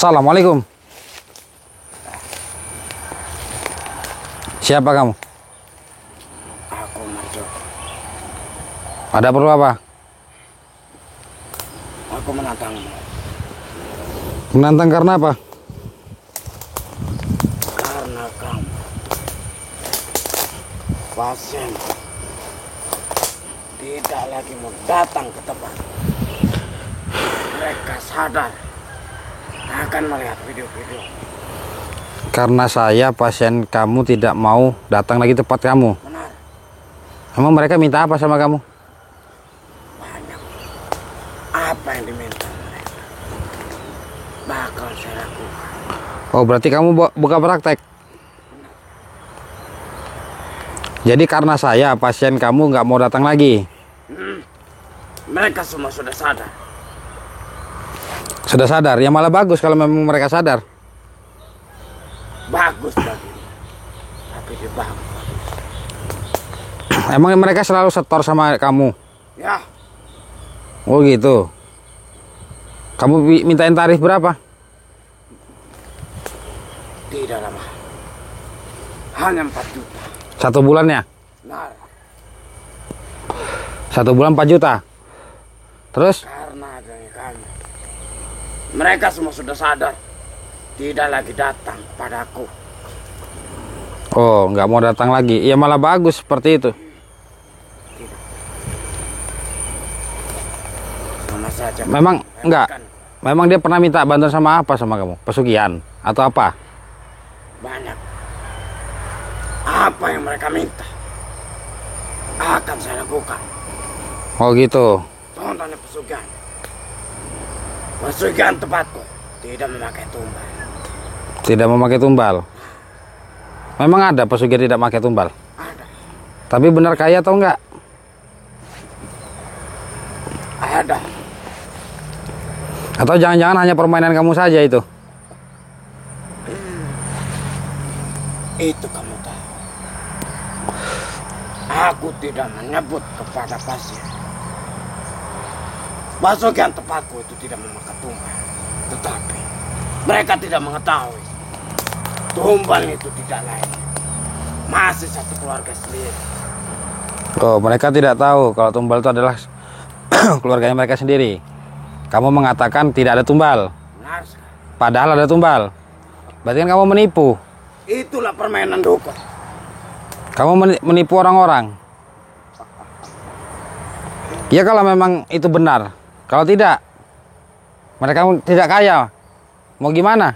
Assalamualaikum. Siapa kamu? Aku masuk. Ada perlu apa? Aku menantangmu. Menantang karena apa? Karena kamu pasien tidak lagi mau datang ke tempat. Mereka sadar akan melihat video-video. Karena saya pasien kamu tidak mau datang lagi tempat kamu. Benar, Emang mereka minta apa sama kamu? banyak. Apa yang diminta mereka bakal saya lakukan. Oh, berarti kamu buka praktek. Jadi karena saya pasien kamu nggak mau datang lagi. Mereka semua sudah sadar. Sudah sadar? Ya malah bagus kalau memang mereka sadar. Bagus bagimu, tapi dia bagus. Emang mereka selalu setor sama kamu? Ya, Oh gitu. Kamu mintain tarif berapa? tidak lama. Hanya 4 juta. 1 bulannya? Benar. 1 bulan 4 juta. Terus? Karena adanya kami, mereka semua sudah sadar tidak lagi datang padaku. Oh, nggak mau datang lagi. Ya malah bagus seperti itu. Sama saja. Memang enggak. Memang dia pernah minta bantuan sama apa sama kamu? Pesugihan atau apa? Banyak. Apa yang mereka minta akan saya lakukan. Oh gitu. Contohnya pesugihan. Pesugihan tempatku tidak memakai tumbal. Tidak memakai tumbal. Memang ada pesugihan tidak pakai tumbal. Ada. Tapi benar kaya atau enggak? Ada. Atau jangan-jangan hanya permainan kamu saja itu? Itu kamu tahu. Aku tidak menyebut kepada pasien. Pesugihan tempatku itu tidak memakai tumbal. Tetapi mereka tidak mengetahui tumbal itu tidak lain, masih satu keluarga sendiri. Oh, mereka tidak tahu kalau tumbal itu adalah keluarganya mereka sendiri. Kamu mengatakan tidak ada tumbal, Benar sekali. padahal ada tumbal. Berarti kan kamu menipu. Itulah permainan dukun. Kamu menipu orang-orang. Ya kalau memang itu benar. Kalau tidak, mereka tidak kaya. Mau gimana?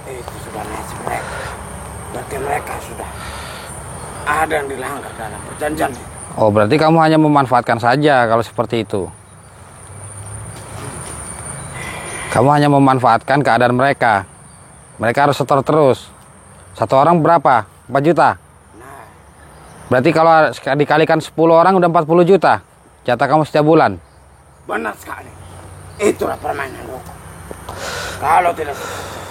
Itu sudah nasib mereka. Berarti mereka sudah ada yang dilanggar dalam perjanjian itu. Oh, berarti kamu hanya memanfaatkan saja kalau seperti itu. Kamu hanya memanfaatkan keadaan mereka. Mereka harus setor terus. 1 orang berapa? 4 juta. Nah, Berarti kalau dikalikan 10 orang udah 40 juta. Jatah kamu setiap bulan. benar sekali. Itulah permainan dukun. Kalau tidak seperti itu,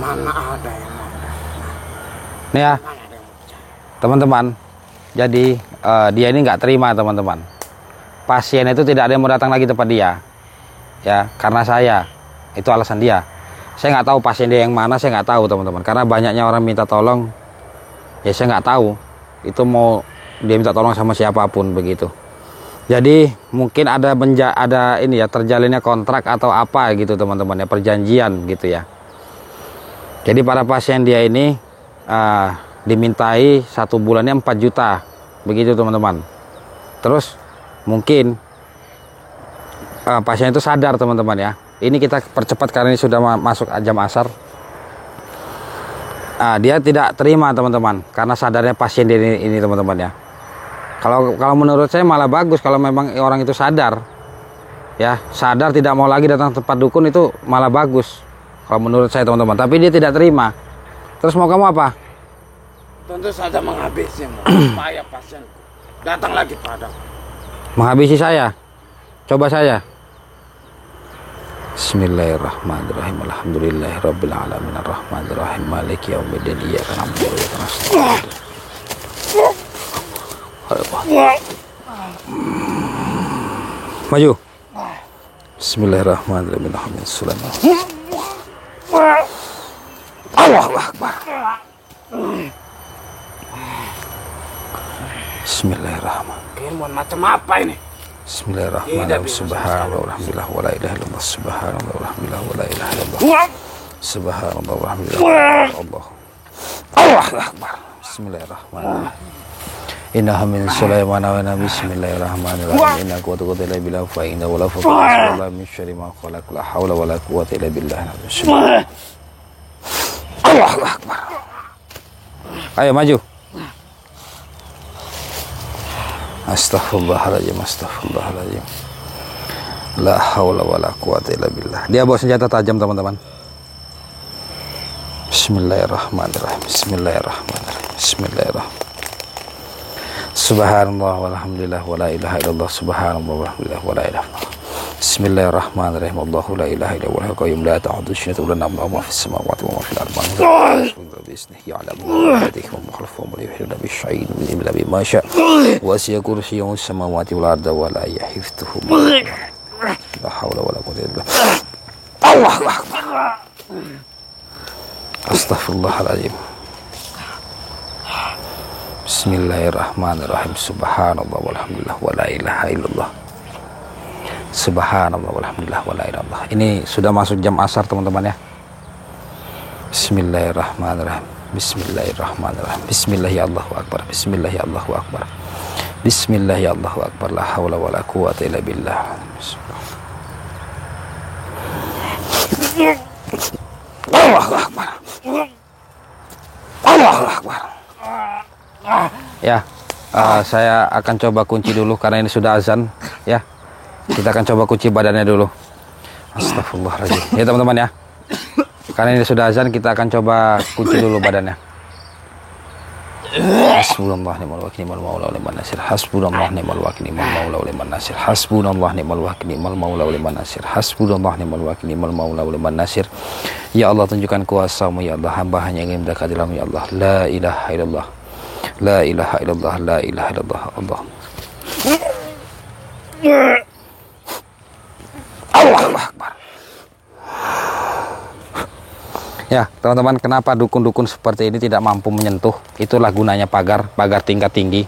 mana ada yang mau Nih ya, mana ada yang mau bicara. teman-teman. Jadi dia ini nggak terima, teman-teman. Pasien itu tidak ada yang mau datang lagi tempat dia. Ya, karena saya. Itu alasan dia. Saya nggak tahu pasien dia yang mana, saya nggak tahu, teman-teman. Karena banyaknya orang minta tolong. Ya saya nggak tahu. Itu mau dia minta tolong sama siapapun begitu. Jadi mungkin ada ini ya, terjalinnya kontrak atau apa gitu, teman-teman ya, perjanjian gitu ya. Jadi para pasien dia ini dimintai 1 bulannya 4 juta begitu, teman-teman. Terus mungkin pasien itu sadar, teman-teman ya. Ini kita percepat karena ini sudah masuk jam asar. Dia tidak terima, teman-teman, karena sadarnya pasien dia ini, teman-teman ya. Kalau menurut saya malah bagus kalau memang orang itu sadar. Ya, sadar tidak mau lagi datang tempat dukun, itu malah bagus kalau menurut saya, teman-teman. Tapi dia tidak terima. Terus mau kamu apa? Tentu saja menghabisimu supaya pasienku datang lagi padaku. Menghabisi saya? Coba saya. Bismillahirrahmanirrahim. Alhamdulillahirabbil alamin arrahmanirrahim maliki yaumiddin iyyaka na'budu wa iyyaka nasta'in. Maju. Bismillahirrahmanirrahim. Allahu Akbar. Bismillahirrahmanirrahim. Keilmuan macam apa ini? Bismillahirrahmanirrahim. Subhanallah walhamdulillah wala ilaha illallah. Subhanallah walhamdulillah wala ilaha illallah. Subhanallah walhamdulillah. Allahu Akbar. Bismillahirrahmanirrahim. Innaha min Sulaiman wa inna bismillahirrahmanirrahim. Inna quwwata illa billah fa inna wala fadla min syarri ma khalaq la haula wala quwwata illa billah. Allahu Akbar. Ayo maju. Astaghfirullahaladzim, astaghfirullahaladzim. La haula wala quwwata illa billah. Dia bawa senjata tajam teman-teman. Bismillahirrahmanirrahim. Bismillahirrahmanirrahim. Bismillahirrahmanirrahim. Subhanallah walhamdulillah wala ilaha illallah. Subhanallah walhamdulillah wala ilaha illallah. Bismillahirrahmanirrahim. Allahu la ilaha illa huwal qayyum la ta'khudhuhu sinatun wa la nawm lahu ma fis samawati wa ma fil ardi. Bismihi ya'lamu ma yadihi wa makhlufu wa yuhyidu bi syai'in illa bima syaa. Wa siya kursiyyuhu samawati wal arda wa la yahifdhuhuma. La haula wala quwwata illa billah. Allahu Akbar. Astaghfirullahaladzim. Bismillahirrahmanirrahim. Subhanallah walhamdulillah wala ilaha illallah. Subhanallah walhamdulillah wala ilaha illallah. Ini sudah masuk jam asar teman-teman ya. Bismillahirrahmanirrahim. Bismillahirrahmanirrahim. Bismillah ya Allahu Akbar. Bismillah ya Allahu Akbar. Bismillah ya Allahu Akbar. La haula wala quwwata illa billah. Allahu Akbar. Allahu Akbar. Ya, saya akan coba kunci dulu karena ini sudah azan ya. Kita akan coba kunci badannya dulu. Astagfirullahaladzim. Ya teman-teman ya. Karena ini sudah azan, kita akan coba kunci dulu badannya. Hasbunallah ni'mal wakil ni'mal maula wa ni'man nasir. Hasbunallah ni'mal wakil ni'mal maula wa ni'man nasir. Hasbunallah ni'mal wakil ni'mal maula wa ni'man nasir. Hasbunallah ni'mal wakil ni'mal maula wa ni'man nasir. Ya Allah, tunjukkan kuasa-Mu ya Allah. Hamba hanya ingin mendekati-Mu ya Allah. La ilaha illallah. La ilaha illallah. La ilaha illallah. Allah. Allahu Akbar. Ya teman-teman, kenapa dukun-dukun seperti ini tidak mampu menyentuh? Itulah gunanya pagar tingkat tinggi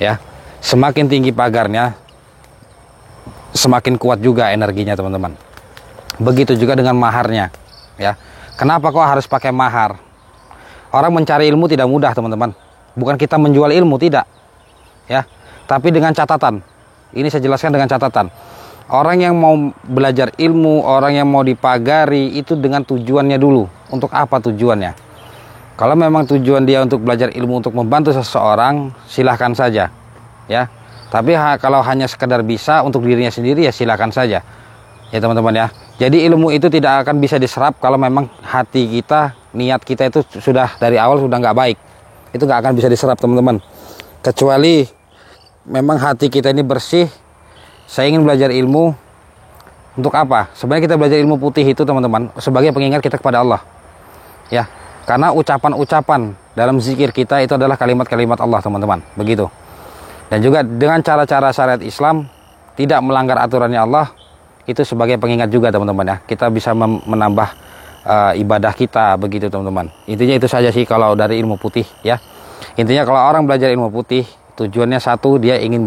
ya. Semakin tinggi pagarnya, semakin kuat juga energinya teman-teman. Begitu juga dengan maharnya ya. Kenapa kok harus pakai mahar? Orang mencari ilmu tidak mudah teman-teman. Bukan kita menjual ilmu, tidak ya. Tapi dengan catatan. Ini saya jelaskan dengan catatan. Orang yang mau belajar ilmu, orang yang mau dipagari, itu dengan tujuannya dulu. Untuk apa tujuannya? Kalau memang tujuan dia untuk belajar ilmu untuk membantu seseorang, silahkan saja ya. Tapi kalau hanya sekedar bisa untuk dirinya sendiri, ya silahkan saja ya teman-teman ya. Jadi ilmu itu tidak akan bisa diserap kalau memang hati kita, niat kita itu sudah dari awal sudah nggak baik. Itu nggak akan bisa diserap teman-teman. Kecuali memang hati kita ini bersih. Saya ingin belajar ilmu untuk apa? Sebenarnya kita belajar ilmu putih itu teman-teman sebagai pengingat kita kepada Allah ya. Karena ucapan-ucapan dalam zikir kita itu adalah kalimat-kalimat Allah teman-teman, begitu. Dan juga dengan cara-cara syariat Islam tidak melanggar aturannya Allah, itu sebagai pengingat juga teman-teman ya. Kita bisa menambah ibadah kita, begitu teman-teman. Intinya itu saja sih kalau dari ilmu putih ya. Intinya kalau orang belajar ilmu putih, tujuannya satu, dia ingin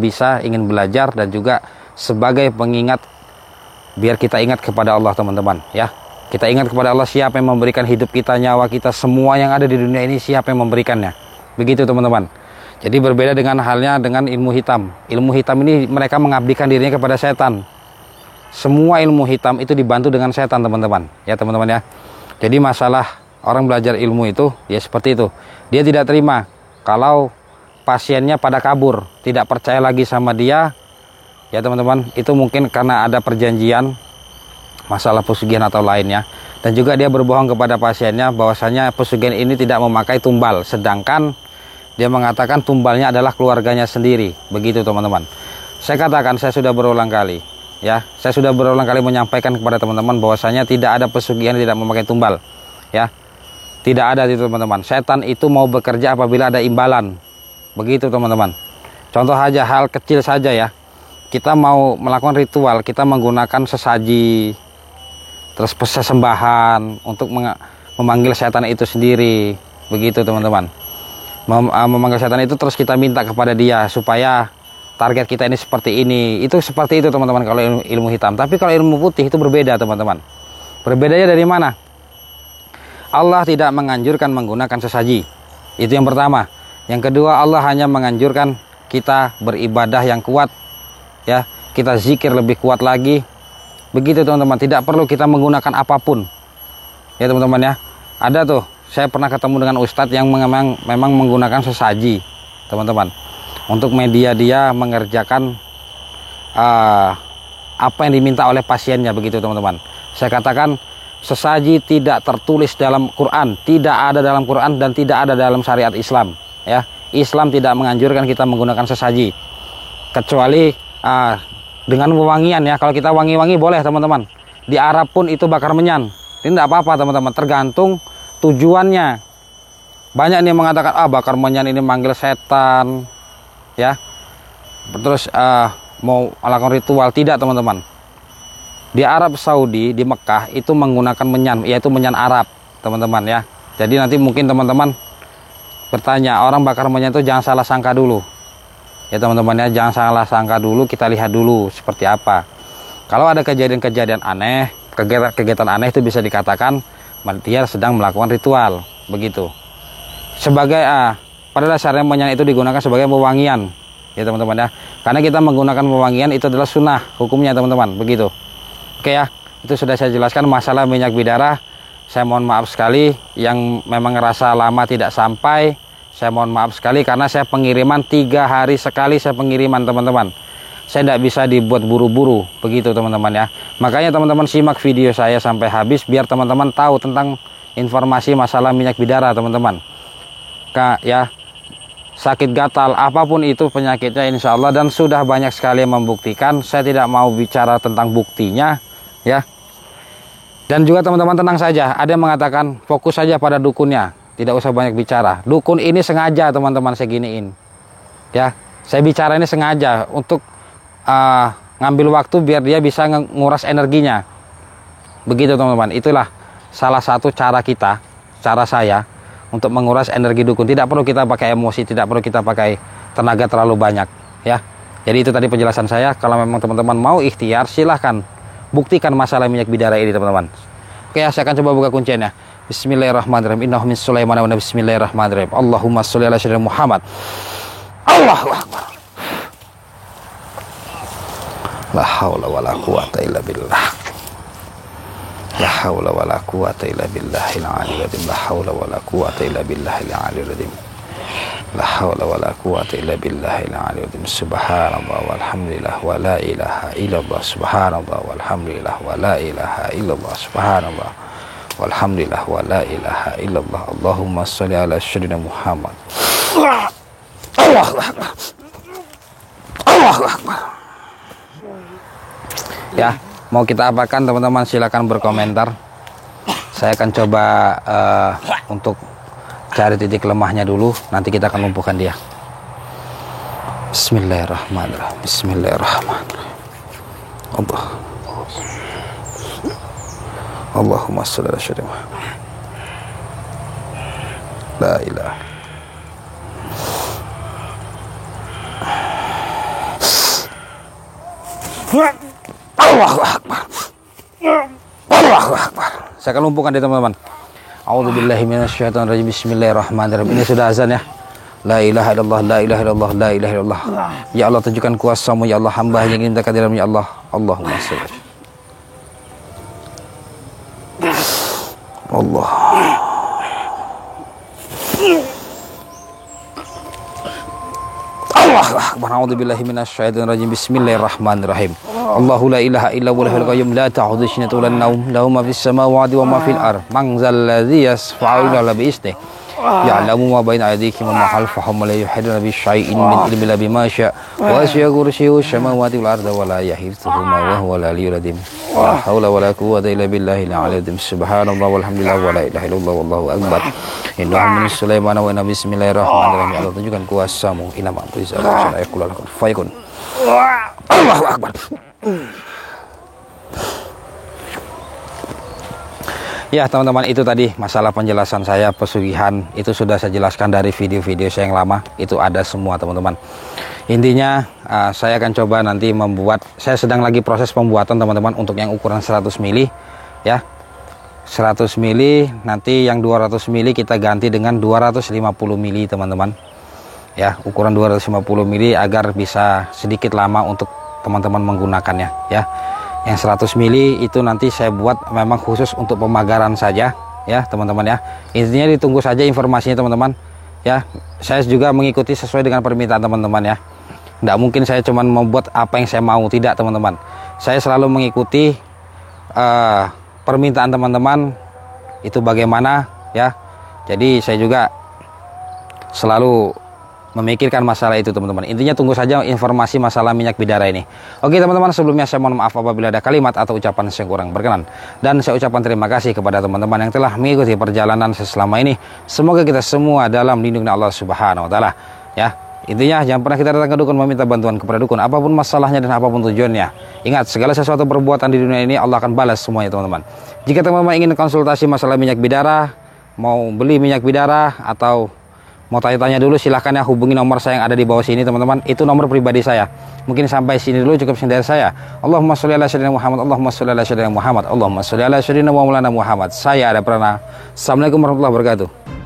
belajar, dan juga sebagai pengingat biar kita ingat kepada Allah teman-teman ya. Kita ingat kepada Allah, siapa yang memberikan hidup kita, nyawa kita, semua yang ada di dunia ini, siapa yang memberikannya, begitu teman-teman. Jadi berbeda dengan halnya dengan ilmu hitam. Ilmu hitam ini mereka mengabdikan dirinya kepada setan. Semua ilmu hitam itu dibantu dengan setan teman-teman ya teman-teman ya. Jadi masalah orang belajar ilmu itu ya seperti itu. Dia tidak terima kalau pasiennya pada kabur, tidak percaya lagi sama dia ya teman-teman. Itu mungkin karena ada perjanjian masalah pesugihan atau lainnya. Dan juga dia berbohong kepada pasiennya bahwasanya pesugihan ini tidak memakai tumbal, sedangkan dia mengatakan tumbalnya adalah keluarganya sendiri, begitu teman-teman. Saya katakan, saya sudah berulang kali ya, saya sudah berulang kali menyampaikan kepada teman-teman bahwasanya tidak ada pesugihan yang tidak memakai tumbal ya. Tidak ada itu teman-teman. Setan itu mau bekerja apabila ada imbalan, begitu teman-teman. Contoh aja, hal kecil saja ya. kita mau melakukan ritual, kita menggunakan sesaji, terus sesembahan untuk memanggil setan itu sendiri, begitu teman-teman. Memanggil setan itu terus kita minta kepada dia supaya target kita ini seperti ini. Itu seperti itu teman-teman kalau ilmu hitam. Tapi kalau ilmu putih itu berbeda teman-teman. Berbedanya dari mana? Allah tidak menganjurkan menggunakan sesaji. Itu yang pertama. Yang kedua, Allah hanya menganjurkan kita beribadah yang kuat, ya, kita zikir lebih kuat lagi. Begitu teman-teman, tidak perlu kita menggunakan apapun. Ya teman-teman ya. Ada tuh, saya pernah ketemu dengan ustadz yang memang menggunakan sesaji, teman-teman. Untuk media dia mengerjakan apa yang diminta oleh pasiennya, begitu teman-teman. Saya katakan sesaji tidak tertulis dalam Quran, tidak ada dalam Quran dan tidak ada dalam syariat Islam. Ya, Islam tidak menganjurkan kita menggunakan sesaji, kecuali dengan wewangian ya. Kalau kita wangi-wangi boleh teman-teman. Di Arab pun itu bakar menyan. Ini tidak apa-apa teman-teman, tergantung tujuannya. Banyak yang mengatakan bakar menyan ini manggil setan, ya. Terus mau melakukan ritual. Tidak teman-teman. Di Arab Saudi, di Mekah itu menggunakan menyan, yaitu menyan Arab teman-teman ya. Jadi nanti mungkin teman-teman bertanya, orang bakar menyan itu jangan salah sangka dulu. Ya teman-teman ya, jangan salah sangka dulu, kita lihat dulu seperti apa. Kalau ada kejadian-kejadian aneh, kegiatan aneh itu bisa dikatakan dia sedang melakukan ritual, begitu. Sebagai pada dasarnya menyan itu digunakan sebagai wewangian, ya teman-teman ya. Karena kita menggunakan wewangian itu adalah sunnah hukumnya teman-teman, begitu. Oke ya, itu sudah saya jelaskan masalah minyak bidara. Saya mohon maaf sekali yang memang ngerasa lama tidak sampai. Saya mohon maaf sekali karena saya pengiriman 3 hari sekali saya pengiriman teman-teman. Saya tidak bisa dibuat buru-buru, begitu teman-teman ya. Makanya teman-teman simak video saya sampai habis biar teman-teman tahu tentang informasi masalah minyak bidara teman-teman. Ya, sakit gatal apapun itu penyakitnya insya Allah, dan sudah banyak sekali yang membuktikan. Saya tidak mau bicara tentang buktinya ya. Dan juga teman-teman tenang saja, ada yang mengatakan fokus saja pada dukunnya, tidak usah banyak bicara. Dukun ini sengaja teman-teman saya giniin ya. Saya bicara ini sengaja untuk ngambil waktu biar dia bisa nguras energinya, begitu teman-teman. Itulah salah satu cara kita, cara saya untuk menguras energi dukun. Tidak perlu kita pakai emosi, tidak perlu kita pakai tenaga terlalu banyak ya. Jadi itu tadi penjelasan saya. Kalau memang teman-teman mau ikhtiar, silahkan buktikan masalah minyak bidara ini teman-teman. Oke ya, saya akan coba buka kuncinya. Bismillahirrahmanirrahim. Innahu min Sulaiman wa bismillahirrahmanirrahim. Allahumma sholli ala sayyidina Muhammad. Allahu akbar. La haula wala quwata illa billah. La haula wala quwata illa billahil aliyyil azim. La haula wala quwata illa billahil aliyyil azim. La haula wala quwata illa billahil aliyyil azim. Subhanallah walhamdulillah wa la ilaha illallah. Subhanallah walhamdulillah wa la ilaha illallah. Subhanallah walhamdulillah wa la ilaha illallah. Allahumma sholli ala sayyidina Muhammad. Allahu akbar. Allahu akbar. Ya, mau kita apakan teman-teman, silakan berkomentar. Saya akan coba untuk cari titik lemahnya dulu, nanti kita akan lumpuhkan dia. Bismillahirrahmanirrahim. Bismillahirrahmanirrahim. Allahumma sholli ala sayyidina Muhammad. La ilaha. Allahu akbar. Allahu akbar. Saya akan lumpuhkan dia teman-teman. A'udzubillahi minasyaitonirrajim. Bismillahirrahmanirrahim. Ini sudah azan ya. La ilaha illallah, la ilaha illallah, la ilaha illallah. Ya Allah, tunjukkan kuasa-Mu ya Allah, hamba yang ingin dekat dengan ya Allah. Allahumma sholli. Allah. Allahu akbar. A'udzubillahi minasyaitonirrajim. Bismillahirrahmanirrahim. Allahu la ilaha illa huwal hayyul qayyum la ta'khudhuhu sinatun wa la nawm lahu ma fis samawati wa ma fil ardh man zal ladzi yashfa'u illa bi idhnihi ya'lamu ma baina aydihim wa ma khalfahum wa la yuhituna bi syai'in min ilmihi illa bima syaa wa wasi'a kursiyyuhu samawati wal ardha wa la yahiduhu ma huwa al aliyyul azim. La haula wa la quwwata illa billahi al-'aliyyil azim. Subhanallah walhamdulillah wa la ilaha illallah wallahu akbar. Innahu min Sulaiman wa inna bismillahirrahmanirrahim. Allah, tunjukkan kuasa-Mu. Inna ma tu'izzu ayakul fayakun. Allahu Akbar. Ya teman-teman, itu tadi masalah penjelasan saya pesugihan. Itu sudah saya jelaskan dari video-video saya yang lama. Itu ada semua teman-teman. Intinya saya akan coba nanti membuat. Saya sedang lagi proses pembuatan teman-teman untuk yang ukuran 100 mili ya. 100 mili, nanti yang 200 mili kita ganti dengan 250 mili teman-teman ya, ukuran 250 mili agar bisa sedikit lama untuk teman-teman menggunakannya ya. Yang 100 mili itu nanti saya buat memang khusus untuk pemagaran saja ya teman-teman ya. Intinya ditunggu saja informasinya teman-teman ya. Saya juga mengikuti sesuai dengan permintaan teman-teman ya. Nggak mungkin saya cuman membuat apa yang saya mau, tidak teman-teman. Saya selalu mengikuti permintaan teman-teman itu bagaimana ya. Jadi saya juga selalu memikirkan masalah itu teman-teman. Intinya tunggu saja informasi masalah minyak bidara ini. Oke teman-teman, sebelumnya saya mohon maaf apabila ada kalimat atau ucapan yang kurang berkenan. Dan saya ucapkan terima kasih kepada teman-teman yang telah mengikuti perjalanan selama ini. Semoga kita semua dalam lindungan Allah Subhanahu wa taala ya. Intinya jangan pernah kita datang ke dukun meminta bantuan kepada dukun, apapun masalahnya dan apapun tujuannya. Ingat, segala sesuatu perbuatan di dunia ini Allah akan balas semuanya teman-teman. Jika teman-teman ingin konsultasi masalah minyak bidara, mau beli minyak bidara atau mau tanya-tanya dulu, silahkan ya hubungi nomor saya yang ada di bawah sini teman-teman. Itu nomor pribadi saya. Mungkin sampai sini dulu cukup dari saya. Allahumma sholli ala sayyidina Muhammad, Allahumma sholli ala sayyidina Muhammad, Allahumma sholli ala sayyidina wa maulana Muhammad. Saya ada Prana. Assalamualaikum warahmatullahi wabarakatuh.